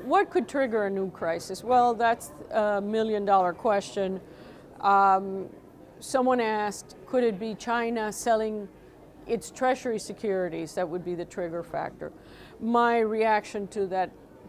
What could trigger a new crisis? Well, that's a million-dollar question. Someone asked, could it be China selling its treasury securities? That would be the trigger factor. My reaction to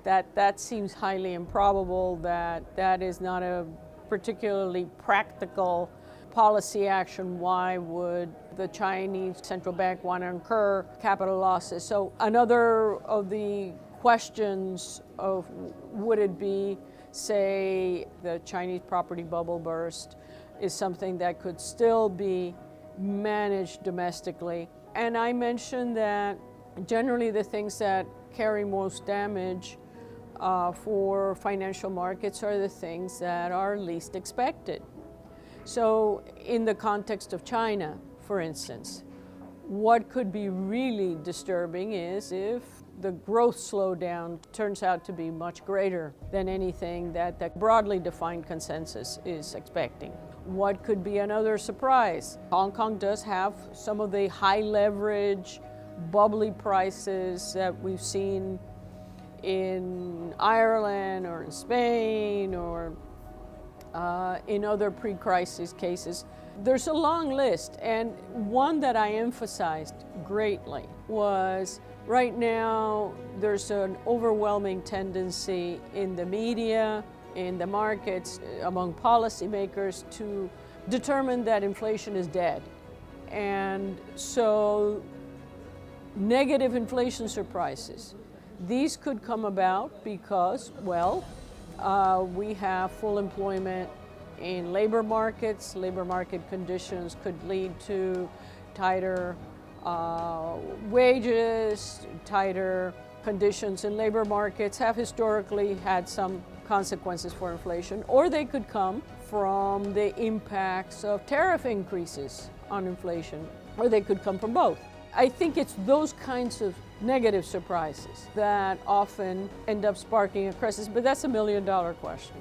that seems highly improbable, that is not a particularly practical policy action. Why would the Chinese central bank want to incur capital losses? So another of the questions of would it be, say, the Chinese property bubble burst is something that could still be managed domestically. And I mentioned that generally the things that carry most damage for financial markets are the things that are least expected. So in the context of China, for instance, what could be really disturbing is if the growth slowdown turns out to be much greater than anything that broadly defined consensus is expecting. What could be another surprise? Hong Kong does have some of the high leverage, bubbly prices that we've seen in Ireland or in Spain or in other pre-crisis cases. There's a long list, and one that I emphasized greatly was right now there's an overwhelming tendency in the media, in the markets, among policymakers to determine that inflation is dead. And so negative inflation surprises, these could come about because, well, we have full employment in labor markets. Labor market conditions could lead to tighter wages, tighter conditions in labor markets have historically had some consequences for inflation, or they could come from the impacts of tariff increases on inflation, or they could come from both. I think it's those kinds of negative surprises that often end up sparking a crisis, but that's a million-dollar question.